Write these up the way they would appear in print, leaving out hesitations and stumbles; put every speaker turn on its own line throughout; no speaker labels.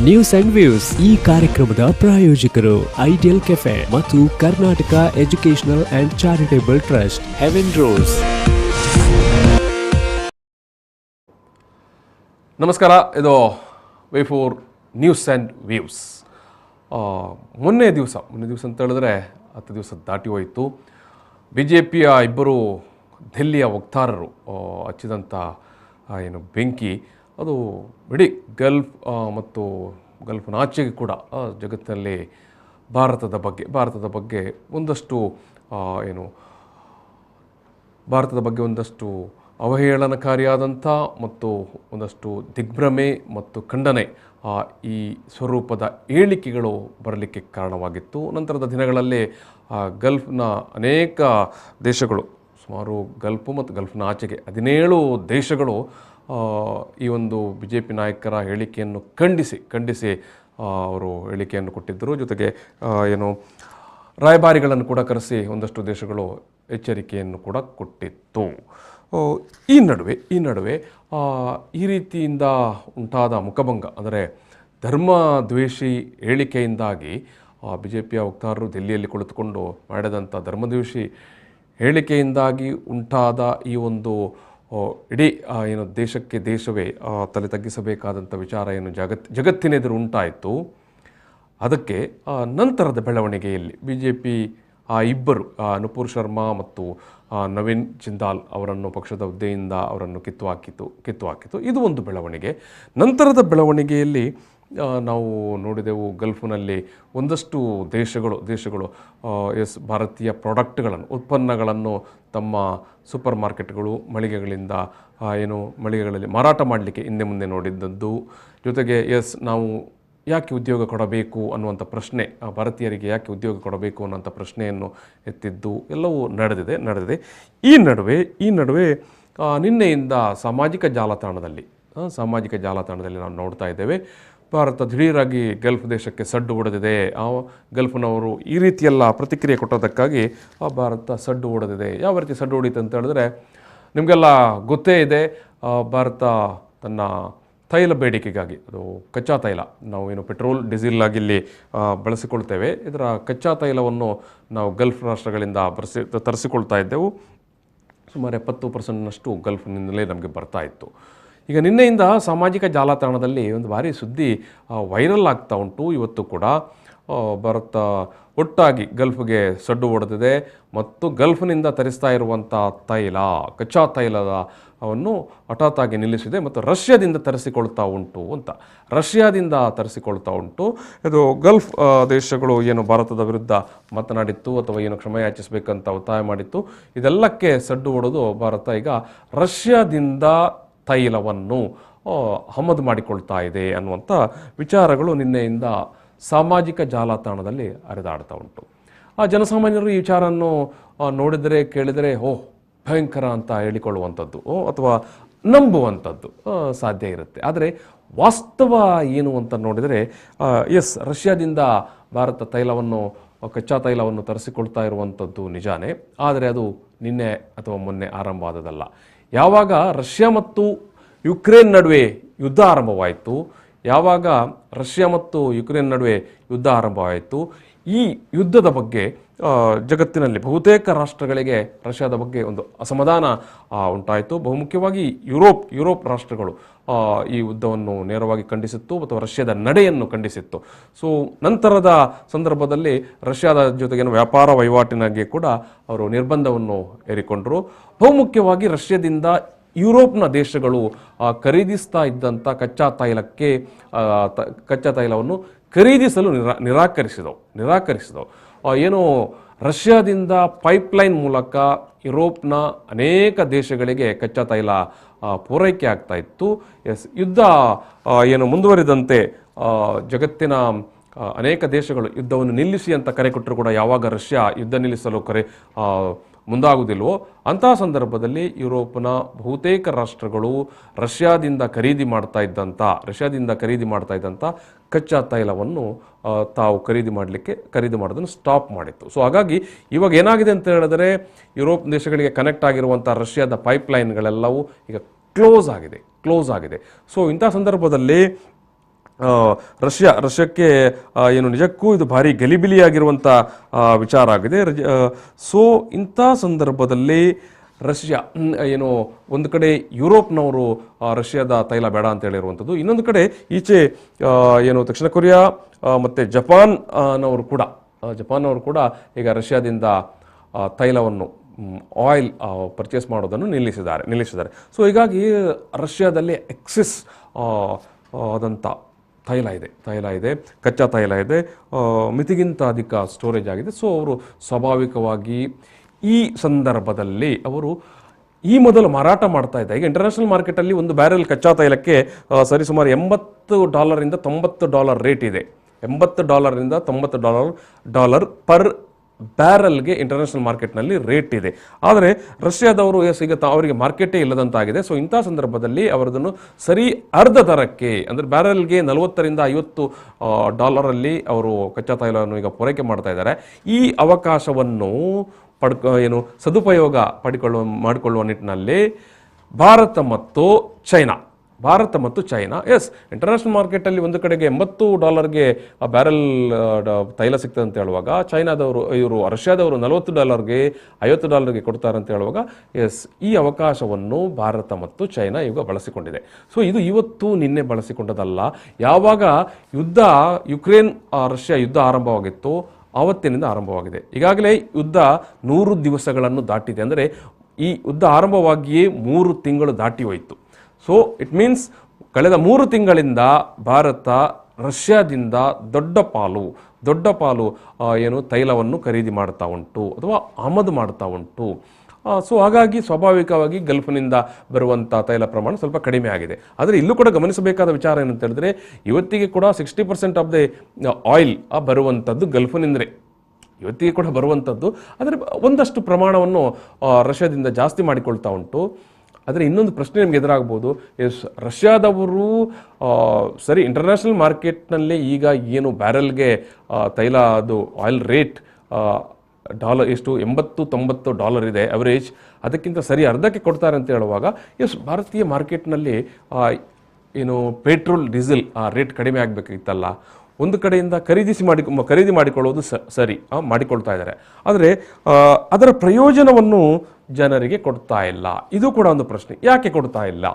News and views ಈ ಕಾರ್ಯಕ್ರಮದ ಪ್ರಾಯೋಜಕರು ಐಡಿಯಲ್ ಕೆಫೆ ಮತ್ತು Karnataka educational and charitable trust heaven rose.
ನಮಸ್ಕಾರ, ಇದು ವಿ4 ನ್ಯೂಸ್ ಆ್ಯಂಡ್ ವ್ಯೂಸ್. ಮೊನ್ನೆ ದಿವಸ ಅಂತ ಹೇಳಿದ್ರೆ 10 ದಿವಸ ದಾಟಿ ಹೋಯಿತು. BJPಯ ಇಬ್ಬರು ದೆಹಲಿಯ ವಕ್ತಾರರು ಹಚ್ಚಿದಂಥ ಬೆಂಕಿ ಅದು ಇಡೀ ಗಲ್ಫ್ ಮತ್ತು ಗಲ್ಫ್ನಾಚೆಗೆ ಕೂಡ ಜಗತ್ತಿನಲ್ಲಿ ಭಾರತದ ಬಗ್ಗೆ ಒಂದಷ್ಟು ಒಂದಷ್ಟು ಅವಹೇಳನಕಾರಿಯಾದಂಥ ಮತ್ತು ಒಂದಷ್ಟು ದಿಗ್ಭ್ರಮೆ ಮತ್ತು ಖಂಡನೆ ಈ ಸ್ವರೂಪದ ಹೇಳಿಕೆಗಳು ಬರಲಿಕ್ಕೆ ಕಾರಣವಾಗಿತ್ತು. ನಂತರದ ದಿನಗಳಲ್ಲಿ ಗಲ್ಫ್ನ ಅನೇಕ ದೇಶಗಳು, ಸುಮಾರು ಗಲ್ಫು ಮತ್ತು ಗಲ್ಫ್ನ ಆಚೆಗೆ 17 ದೇಶಗಳು ಈ ಒಂದು BJP ನಾಯಕರ ಹೇಳಿಕೆಯನ್ನು ಖಂಡಿಸಿ ಅವರು ಹೇಳಿಕೆಯನ್ನು ಕೊಟ್ಟಿದ್ದರು. ಜೊತೆಗೆ ರಾಯಭಾರಿಗಳನ್ನು ಕೂಡ ಕರೆಸಿ ಒಂದಷ್ಟು ದೇಶಗಳು ಎಚ್ಚರಿಕೆಯನ್ನು ಕೂಡ ಕೊಟ್ಟಿತ್ತು. ಈ ನಡುವೆ ಈ ರೀತಿಯಿಂದ ಉಂಟಾದ ಮುಖಭಂಗ, ಅಂದರೆ ಧರ್ಮದ್ವೇಷಿ ಹೇಳಿಕೆಯಿಂದಾಗಿ BJPಯ ವಕ್ತಾರರು ದೆಹಲಿಯಲ್ಲಿ ಕುಳಿತುಕೊಂಡು ಮಾಡಿದಂಥ ಧರ್ಮದ್ವೇಷಿ ಹೇಳಿಕೆಯಿಂದಾಗಿ ಉಂಟಾದ ಈ ಒಂದು ಇಡೀ ದೇಶವೇ ತಲೆ ತಗ್ಗಿಸಬೇಕಾದಂಥ ವಿಚಾರ ಜಗತ್ತಿನೆದುರು ಉಂಟಾಯಿತು. ಅದಕ್ಕೆ ನಂತರದ ಬೆಳವಣಿಗೆಯಲ್ಲಿ BJP ಇಬ್ಬರು ನುಪುರ್ ಶರ್ಮಾ ಮತ್ತು ನವೀನ್ ಜಿಂದಾಲ್ ಅವರನ್ನು ಪಕ್ಷದ ಹುದ್ದೆಯಿಂದ ಅವರನ್ನು ಕಿತ್ತು ಹಾಕಿತು. ಇದು ಒಂದು ಬೆಳವಣಿಗೆ. ನಂತರದ ಬೆಳವಣಿಗೆಯಲ್ಲಿ ನಾವು ನೋಡಿದೆವು, ಗಲ್ಫ್ನಲ್ಲಿ ಒಂದಷ್ಟು ದೇಶಗಳು ಭಾರತೀಯ ಉತ್ಪನ್ನಗಳನ್ನು ತಮ್ಮ ಸೂಪರ್ ಮಾರ್ಕೆಟ್ಗಳು ಮಳಿಗೆಗಳಲ್ಲಿ ಮಾರಾಟ ಮಾಡಲಿಕ್ಕೆ ಹಿಂದೆ ಮುಂದೆ ನೋಡಿದ್ದದ್ದು. ಜೊತೆಗೆ ನಾವು ಯಾಕೆ ಉದ್ಯೋಗ ಕೊಡಬೇಕು ಅನ್ನುವಂಥ ಪ್ರಶ್ನೆ, ಭಾರತೀಯರಿಗೆ ಯಾಕೆ ಉದ್ಯೋಗ ಕೊಡಬೇಕು ಅನ್ನೋಂಥ ಪ್ರಶ್ನೆಯನ್ನು ಎತ್ತಿದ್ದು ಎಲ್ಲವೂ ನಡೆದಿದೆ. ಈ ನಡುವೆ ನಿನ್ನೆಯಿಂದ ಸಾಮಾಜಿಕ ಜಾಲತಾಣದಲ್ಲಿ ನಾವು ನೋಡ್ತಾ ಇದ್ದೇವೆ, ಭಾರತ ದಿಢೀರಾಗಿ ಗಲ್ಫ್ ದೇಶಕ್ಕೆ ಸಡ್ಡು ಹೊಡೆದಿದೆ. ಗಲ್ಫ್ನವರು ಈ ರೀತಿಯೆಲ್ಲ ಪ್ರತಿಕ್ರಿಯೆ ಕೊಟ್ಟೋದಕ್ಕಾಗಿ ಭಾರತ ಸಡ್ಡು ಹೊಡೆದಿದೆ. ಯಾವ ರೀತಿ ಸಡ್ಡು ಹೊಡೀತು ಅಂತ ಹೇಳಿದ್ರೆ, ನಿಮಗೆಲ್ಲ ಗೊತ್ತೇ ಇದೆ, ಭಾರತ ತನ್ನ ತೈಲ ಬೇಡಿಕೆಗಾಗಿ, ಅದು ಕಚ್ಚಾ ತೈಲ, ನಾವು ಪೆಟ್ರೋಲ್ ಡೀಸೆಲ್ ಆಗಿ ಇಲ್ಲಿ ಬಳಸಿಕೊಳ್ತೇವೆ, ಇದರ ಕಚ್ಚಾ ತೈಲವನ್ನು ನಾವು ಗಲ್ಫ್ ರಾಷ್ಟ್ರಗಳಿಂದ ತರಿಸಿಕೊಳ್ತಾ ಇದ್ದೆವು. ಸುಮಾರು 70% ಗಲ್ಫ್ನಿಂದಲೇ ನಮಗೆ ಬರ್ತಾ ಇತ್ತು. ಈಗ ನಿನ್ನೆಯಿಂದ ಸಾಮಾಜಿಕ ಜಾಲತಾಣದಲ್ಲಿ ಒಂದು ಭಾರಿ ಸುದ್ದಿ ವೈರಲ್ ಆಗ್ತಾ ಉಂಟು. ಇವತ್ತು ಕೂಡ ಭಾರತ ಒಟ್ಟಾಗಿ ಗಲ್ಫ್ಗೆ ಸಡ್ಡು ಹೊಡೆದಿದೆ ಮತ್ತು ಗಲ್ಫ್ನಿಂದ ತರಿಸ್ತಾ ಇರುವಂಥ ಕಚ್ಚಾ ತೈಲವನ್ನು ಹಠಾತ್ತಾಗಿ ನಿಲ್ಲಿಸಿದೆ ಮತ್ತು ರಷ್ಯಾದಿಂದ ತರಿಸಿಕೊಳ್ತಾ ಉಂಟು. ಇದು ಗಲ್ಫ್ ದೇಶಗಳು ಭಾರತದ ವಿರುದ್ಧ ಮಾತನಾಡಿತ್ತು ಅಥವಾ ಕ್ಷಮೆಯಾಚಿಸಬೇಕಂತ ಒತ್ತಾಯ ಮಾಡಿತ್ತು. ಇದೆಲ್ಲಕ್ಕೆ ಸಡ್ಡು ಹೊಡೆದು ಭಾರತ ಈಗ ರಷ್ಯಾದಿಂದ ತೈಲವನ್ನು ಆಮದು ಮಾಡಿಕೊಳ್ತಾ ಇದೆ ಅನ್ನುವಂಥ ವಿಚಾರಗಳು ನಿನ್ನೆಯಿಂದ ಸಾಮಾಜಿಕ ಜಾಲತಾಣದಲ್ಲಿ ಹರಿದಾಡ್ತಾ ಉಂಟು. ಜನಸಾಮಾನ್ಯರು ಈ ವಿಚಾರವನ್ನು ನೋಡಿದರೆ ಕೇಳಿದರೆ ಭಯಂಕರ ಅಂತ ಹೇಳಿಕೊಳ್ಳುವಂಥದ್ದು ಅಥವಾ ನಂಬುವಂಥದ್ದು ಸಾಧ್ಯ ಇರುತ್ತೆ. ಆದರೆ ವಾಸ್ತವ ಏನು ಅಂತ ನೋಡಿದರೆ, ರಷ್ಯಾದಿಂದ ಭಾರತ ಕಚ್ಚಾ ತೈಲವನ್ನು ತರಿಸಿಕೊಳ್ತಾ ಇರುವಂಥದ್ದು ನಿಜಾನೇ. ಆದರೆ ಅದು ನಿನ್ನೆ ಅಥವಾ ಮೊನ್ನೆ ಆರಂಭ ಆದದಲ್ಲ. ಯಾವಾಗ ರಷ್ಯಾ ಮತ್ತು ಯುಕ್ರೇನ್ ನಡುವೆ ಯುದ್ಧ ಆರಂಭವಾಯಿತು, ಈ ಯುದ್ಧದ ಬಗ್ಗೆ ಜಗತ್ತಿನಲ್ಲಿ ಬಹುತೇಕ ರಾಷ್ಟ್ರಗಳಿಗೆ ರಷ್ಯಾದ ಬಗ್ಗೆ ಒಂದು ಅಸಮಾಧಾನ ಉಂಟಾಯಿತು. ಬಹುಮುಖ್ಯವಾಗಿ ಯುರೋಪ್ ರಾಷ್ಟ್ರಗಳು ಈ ಯುದ್ಧವನ್ನು ನೇರವಾಗಿ ಖಂಡಿಸಿತ್ತು ಅಥವಾ ರಷ್ಯಾದ ನಡೆಯನ್ನು ಖಂಡಿಸಿತ್ತು. ಸೊ ನಂತರದ ಸಂದರ್ಭದಲ್ಲಿ ರಷ್ಯಾದ ಜೊತೆಗೆ ವ್ಯಾಪಾರ ವಹಿವಾಟಿನಾಗೆ ಕೂಡ ಅವರು ನಿರ್ಬಂಧವನ್ನು ಹೇರಿಕೊಂಡರು. ಬಹುಮುಖ್ಯವಾಗಿ ರಷ್ಯಾದಿಂದ ಯುರೋಪ್ನ ದೇಶಗಳು ಖರೀದಿಸ್ತಾ ಇದ್ದಂಥ ಕಚ್ಚಾ ತೈಲವನ್ನು ಖರೀದಿಸಲು ನಿರಾಕರಿಸಿದವು. ರಷ್ಯಾದಿಂದ ಪೈಪ್ಲೈನ್ ಮೂಲಕ ಯುರೋಪ್ನ ಅನೇಕ ದೇಶಗಳಿಗೆ ಕಚ್ಚಾ ತೈಲ ಪೂರೈಕೆ ಆಗ್ತಾ ಇತ್ತು. ಯುದ್ಧ ಮುಂದುವರಿದಂತೆ ಜಗತ್ತಿನ ಅನೇಕ ದೇಶಗಳು ಯುದ್ಧವನ್ನು ನಿಲ್ಲಿಸಿ ಅಂತ ಕರೆ ಕೊಟ್ಟರು ಕೂಡ ಯಾವಾಗ ರಷ್ಯಾ ಯುದ್ಧ ನಿಲ್ಲಿಸಲು ಮುಂದಾಗುವುದಿಲ್ವೋ ಅಂತಹ ಸಂದರ್ಭದಲ್ಲಿ ಯುರೋಪ್ನ ಬಹುತೇಕ ರಾಷ್ಟ್ರಗಳು ರಷ್ಯಾದಿಂದ ಖರೀದಿ ಮಾಡ್ತಾ ಇದ್ದಂಥ ಕಚ್ಚಾ ತೈಲವನ್ನು ತಾವು ಖರೀದಿ ಮಾಡೋದನ್ನು ಸ್ಟಾಪ್ ಮಾಡಿತ್ತು. ಸೊ ಹಾಗಾಗಿ ಇವಾಗ ಏನಾಗಿದೆ ಅಂತ ಹೇಳಿದ್ರೆ, ಯುರೋಪ್ ದೇಶಗಳಿಗೆ ಕನೆಕ್ಟ್ ಆಗಿರುವಂಥ ರಷ್ಯಾದ ಪೈಪ್ಲೈನ್ಗಳೆಲ್ಲವೂ ಈಗ ಕ್ಲೋಸ್ ಆಗಿದೆ. ಸೊ ಇಂಥ ಸಂದರ್ಭದಲ್ಲಿ ರಷ್ಯಾಕ್ಕೆ ಏನು ನಿಜಕ್ಕೂ ಇದು ಭಾರಿ ಗಲಿಬಿಲಿಯಾಗಿರುವಂಥ ವಿಚಾರ ಆಗಿದೆ. ಸೊ ಇಂಥ ಸಂದರ್ಭದಲ್ಲಿ ರಷ್ಯಾ ಏನು ಒಂದು ಕಡೆ ಯುರೋಪ್ನವರು ರಷ್ಯಾದ ತೈಲ ಬೇಡ ಅಂತ ಹೇಳಿರುವಂಥದ್ದು, ಇನ್ನೊಂದು ಕಡೆ ಈಚೆ ಏನು ದಕ್ಷಿಣ ಕೊರಿಯಾ ಮತ್ತು ಜಪಾನ್ನವರು ಕೂಡ ಈಗ ರಷ್ಯಾದಿಂದ ತೈಲವನ್ನು ಆಯಿಲ್ ಪರ್ಚೇಸ್ ಮಾಡೋದನ್ನು ನಿಲ್ಲಿಸಿದ್ದಾರೆ. ಸೊ ಹೀಗಾಗಿ ರಷ್ಯಾದಲ್ಲಿ ಎಕ್ಸೆಸ್ ಆದಂಥ ತೈಲ ಇದೆ, ಕಚ್ಚಾ ತೈಲ ಇದೆ, ಮಿತಿಗಿಂತ ಅಧಿಕ ಸ್ಟೋರೇಜ್ ಆಗಿದೆ. ಸೊ ಅವರು ಸ್ವಾಭಾವಿಕವಾಗಿ ಈ ಸಂದರ್ಭದಲ್ಲಿ ಅವರು ಈ ಮೊದಲು ಮಾರಾಟ ಮಾಡ್ತಾ ಇದ್ದ, ಈಗ ಇಂಟರ್ನ್ಯಾಷನಲ್ ಮಾರ್ಕೆಟಲ್ಲಿ ಒಂದು ಬ್ಯಾರೆಲ್ ಕಚ್ಚಾ ತೈಲಕ್ಕೆ ಸರಿಸುಮಾರು $80 to $90 ರೇಟ್ ಇದೆ. $80 to $90 ಪರ್ ಬ್ಯಾರಲ್ಗೆ ಇಂಟರ್ನ್ಯಾಷನಲ್ ಮಾರ್ಕೆಟ್ನಲ್ಲಿ ರೇಟ್ ಇದೆ. ಆದರೆ ರಷ್ಯಾದವರು ಈಗ ಅವರಿಗೆ ಮಾರ್ಕೆಟೇ ಇಲ್ಲದಂತಾಗಿದೆ. ಸೊ ಇಂಥ ಸಂದರ್ಭದಲ್ಲಿ ಅವರದನ್ನು ಸರಿ ಅರ್ಧ ದರಕ್ಕೆ, ಅಂದರೆ ಬ್ಯಾರಲ್ಗೆ $40 to $50 ಅವರು ಕಚ್ಚಾ ತೈಲವನ್ನು ಈಗ ಪೂರೈಕೆ ಮಾಡ್ತಾ ಇದ್ದಾರೆ. ಈ ಅವಕಾಶವನ್ನು ಸದುಪಯೋಗ ಮಾಡಿಕೊಳ್ಳುವ ನಿಟ್ಟಿನಲ್ಲಿ ಭಾರತ ಮತ್ತು ಚೈನಾ ಎಸ್ ಇಂಟರ್ನ್ಯಾಷನಲ್ ಮಾರ್ಕೆಟಲ್ಲಿ ಒಂದು ಕಡೆಗೆ $80 ಬ್ಯಾರೆಲ್ ತೈಲ ಸಿಗ್ತದೆ ಅಂತ ಹೇಳುವಾಗ ರಷ್ಯಾದವರು $40 $50 ಕೊಡ್ತಾರೆ ಅಂತ ಹೇಳುವಾಗ ಎಸ್ ಈ ಅವಕಾಶವನ್ನು ಭಾರತ ಮತ್ತು ಚೈನಾ ಈಗ ಬಳಸಿಕೊಂಡಿದೆ. ಸೊ ಇದು ಇವತ್ತು ನಿನ್ನೆ ಬಳಸಿಕೊಂಡದಲ್ಲ. ಯಾವಾಗ ಯುಕ್ರೇನ್ ರಷ್ಯಾ ಯುದ್ಧ ಆರಂಭವಾಗಿತ್ತು ಆವತ್ತಿನಿಂದ ಆರಂಭವಾಗಿದೆ. ಈಗಾಗಲೇ ಯುದ್ಧ 100 ದಿವಸಗಳನ್ನು ದಾಟಿದೆ. ಅಂದರೆ ಈ ಯುದ್ಧ ಆರಂಭವಾಗಿಯೇ 3 ತಿಂಗಳು ದಾಟಿ ಹೋಯಿತು. ಸೊ ಇಟ್ ಮೀನ್ಸ್ ಕಳೆದ 3 ತಿಂಗಳಿಂದ ಭಾರತ ರಷ್ಯಾದಿಂದ ದೊಡ್ಡ ಪಾಲು ಏನು ತೈಲವನ್ನು ಖರೀದಿ ಮಾಡ್ತಾ ಉಂಟು ಅಥವಾ ಆಮದು ಮಾಡ್ತಾ ಉಂಟು. ಸೊ ಹಾಗಾಗಿ ಸ್ವಾಭಾವಿಕವಾಗಿ ಗಲ್ಫ್ನಿಂದ ಬರುವಂಥ ತೈಲ ಪ್ರಮಾಣ ಸ್ವಲ್ಪ ಕಡಿಮೆ ಆಗಿದೆ. ಆದರೆ ಇಲ್ಲೂ ಕೂಡ ಗಮನಿಸಬೇಕಾದ ವಿಚಾರ ಏನಂತ ಹೇಳಿದ್ರೆ, ಇವತ್ತಿಗೆ ಕೂಡ 60% ಆಫ್ ದ ಆಯಿಲ್ ಬರುವಂಥದ್ದು ಗಲ್ಫ್ನಿಂದಲೇ ಇವತ್ತಿಗೆ ಕೂಡ ಬರುವಂಥದ್ದು. ಆದರೆ ಒಂದಷ್ಟು ಪ್ರಮಾಣವನ್ನು ರಷ್ಯಾದಿಂದ ಜಾಸ್ತಿ ಮಾಡಿಕೊಳ್ತಾ ಉಂಟು. ಆದರೆ ಇನ್ನೊಂದು ಪ್ರಶ್ನೆ ನಿಮಗೆ ಎದುರಾಗ್ಬೋದು, ರಷ್ಯಾದವರು ಸರಿ ಇಂಟರ್ನ್ಯಾಷನಲ್ ಮಾರ್ಕೆಟ್ನಲ್ಲಿ ಈಗ ಏನು ಬ್ಯಾರೆಲ್ಗೆ ತೈಲ ಅದು ಆಯಿಲ್ ರೇಟ್ ಎಷ್ಟು $80-90 ಇದೆ ಅವರೇಜ್, ಅದಕ್ಕಿಂತ ಸರಿ ಅರ್ಧಕ್ಕೆ ಕೊಡ್ತಾರೆ ಅಂತ ಹೇಳುವಾಗ ಭಾರತೀಯ ಮಾರ್ಕೆಟ್ನಲ್ಲಿ ಏನು ಪೆಟ್ರೋಲ್ ಡೀಸೆಲ್ ರೇಟ್ ಕಡಿಮೆ ಆಗಬೇಕಿತ್ತಲ್ಲ, ಒಂದು ಕಡೆಯಿಂದ ಖರೀದಿ ಮಾಡಿಕೊಳ್ಳೋದು ಸರಿ ಮಾಡಿಕೊಳ್ತಾ ಇದ್ದಾರೆ. ಆದರೆ ಅದರ ಪ್ರಯೋಜನವನ್ನು ಜನರಿಗೆ ಕೊಡ್ತಾ ಇಲ್ಲ. ಇದು ಕೂಡ ಒಂದು ಪ್ರಶ್ನೆ, ಯಾಕೆ ಕೊಡ್ತಾ ಇಲ್ಲ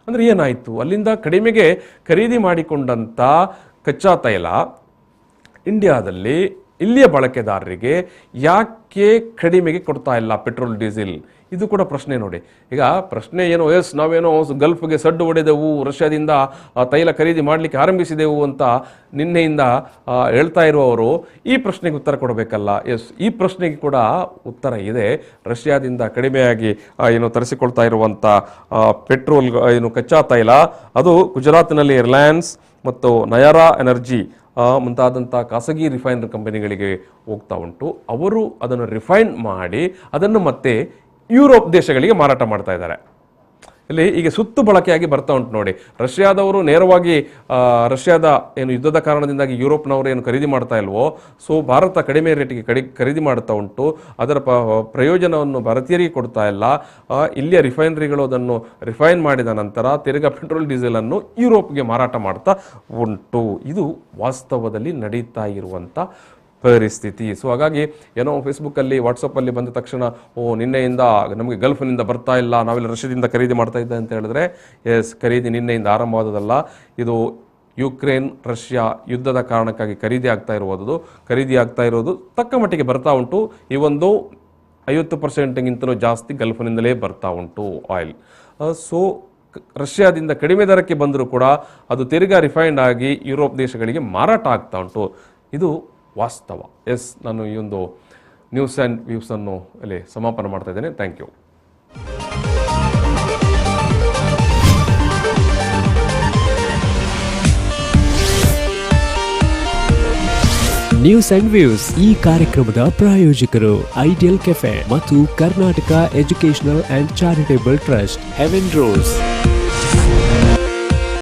ಅಂದರೆ ಏನಾಯಿತು? ಅಲ್ಲಿಂದ ಕಡಿಮೆಗೆ ಖರೀದಿ ಮಾಡಿಕೊಂಡಂಥ ಕಚ್ಚಾ ತೈಲ ಇಂಡಿಯಾದಲ್ಲಿ ಇಲ್ಲಿಯ ಬಳಕೆದಾರರಿಗೆ ಯಾಕೆ ಕಡಿಮೆಗೆ ಕೊಡ್ತಾ ಇಲ್ಲ ಪೆಟ್ರೋಲ್ ಡೀಸೆಲ್? ಇದು ಕೂಡ ಪ್ರಶ್ನೆ ನೋಡಿ. ಈಗ ಪ್ರಶ್ನೆ ಏನೋ ನಾವೇನೋ ಗಲ್ಫ್ಗೆ ಸಡ್ಡು ಹೊಡೆದೆವು, ರಷ್ಯಾದಿಂದ ತೈಲ ಖರೀದಿ ಮಾಡಲಿಕ್ಕೆ ಆರಂಭಿಸಿದೆವು ಅಂತ ನಿನ್ನೆಯಿಂದ ಹೇಳ್ತಾ ಇರುವವರು ಈ ಪ್ರಶ್ನೆಗೆ ಉತ್ತರ ಕೊಡಬೇಕಲ್ಲ. ಈ ಪ್ರಶ್ನೆಗೆ ಕೂಡ ಉತ್ತರ ಇದೆ. ರಷ್ಯಾದಿಂದ ಕಡಿಮೆಯಾಗಿ ತರಿಸಿಕೊಳ್ತಾ ಇರುವಂಥ ಪೆಟ್ರೋಲ್ ಕಚ್ಚಾ ತೈಲ ಅದು ಗುಜರಾತ್ನಲ್ಲಿ ರಿಲಯನ್ಸ್ ಮತ್ತು ನಯಾರಾ ಎನರ್ಜಿ ಮುಂತಾದಂಥ ಖಾಸಗಿ ರಿಫೈನರಿ ಕಂಪನಿಗಳಿಗೆ ಹೋಗ್ತಾ ಉಂಟು. ಅವರು ಅದನ್ನು ರಿಫೈನ್ ಮಾಡಿ ಅದನ್ನು ಮತ್ತೆ ಯುರೋಪ್ ದೇಶಗಳಿಗೆ ಮಾರಾಟ ಮಾಡ್ತಾ ಇದ್ದಾರೆ. ಇಲ್ಲಿ ಈಗ ಸುತ್ತು ಬಳಕೆಯಾಗಿ ಬರ್ತಾ ಉಂಟು ನೋಡಿ. ರಷ್ಯಾದವರು ನೇರವಾಗಿ ರಷ್ಯಾದ ಯುದ್ಧದ ಕಾರಣದಿಂದಾಗಿ ಯುರೋಪ್ನವರು ಏನು ಖರೀದಿ ಮಾಡ್ತಾ ಇಲ್ವೋ, ಸೊ ಭಾರತ ಕಡಿಮೆ ರೇಟಿಗೆ ಖರೀದಿ ಮಾಡ್ತಾ ಉಂಟು. ಅದರ ಪ್ರಯೋಜನವನ್ನು ಭಾರತೀಯರಿಗೆ ಕೊಡ್ತಾ ಇಲ್ಲ. ಇಲ್ಲಿಯ ರಿಫೈನರಿಗಳು ಅದನ್ನು ರಿಫೈನ್ ಮಾಡಿದ ನಂತರ ತಿರ್ಗಾ ಪೆಟ್ರೋಲ್ ಡೀಸೆಲನ್ನು ಯುರೋಪ್ಗೆ ಮಾರಾಟ ಮಾಡ್ತಾ ಉಂಟು. ಇದು ವಾಸ್ತವದಲ್ಲಿ ನಡೀತಾ ಇರುವಂಥ ಪರಿಸ್ಥಿತಿ. ಸೊ ಹಾಗಾಗಿ ಫೇಸ್ಬುಕ್ಕಲ್ಲಿ ವಾಟ್ಸಪ್ಪಲ್ಲಿ ಬಂದ ತಕ್ಷಣ ನಿನ್ನೆಯಿಂದ ನಮಗೆ ಗಲ್ಫ್ನಿಂದ ಬರ್ತಾ ಇಲ್ಲ, ನಾವೆಲ್ಲ ರಷ್ಯಾದಿಂದ ಖರೀದಿ ಮಾಡ್ತಾ ಇದ್ದೆ ಅಂತ ಹೇಳಿದ್ರೆ ಖರೀದಿ ನಿನ್ನೆಯಿಂದ ಆರಂಭವಾದದಲ್ಲ. ಇದು ಯುಕ್ರೇನ್ ರಷ್ಯಾ ಯುದ್ಧದ ಕಾರಣಕ್ಕಾಗಿ ಖರೀದಿ ಆಗ್ತಾ ಇರೋದು ತಕ್ಕ ಮಟ್ಟಿಗೆ ಬರ್ತಾ ಉಂಟು. ಈ ಒಂದು 50%ಗಿಂತಲೂ ಜಾಸ್ತಿ ಗಲ್ಫ್ನಿಂದಲೇ ಬರ್ತಾ ಉಂಟು ಆಯಿಲ್. ಸೊ ರಷ್ಯಾದಿಂದ ಕಡಿಮೆ ದರಕ್ಕೆ ಬಂದರೂ ಕೂಡ ಅದು ತಿರ್ಗಾ ರಿಫೈನ್ಡ್ ಆಗಿ ಯುರೋಪ್ ದೇಶಗಳಿಗೆ ಮಾರಾಟ ಆಗ್ತಾ ಉಂಟು. ಇದು ವಾಸ್ತವ. ನಾನು ಈ ಒಂದು ನ್ಯೂಸ್ ಆ್ಯಂಡ್ ವ್ಯೂಸನ್ನು ಅಲ್ಲಿ ಸಮಾಪನ ಮಾಡ್ತಾ ಇದ್ದೇನೆ. Thank you.
News and views ಈ ಕಾರ್ಯಕ್ರಮದ ಪ್ರಾಯೋಜಕರು ಐಡಿಯಲ್ ಕೆಫೆ ಮತ್ತು Karnataka educational and charitable trust, heaven rose.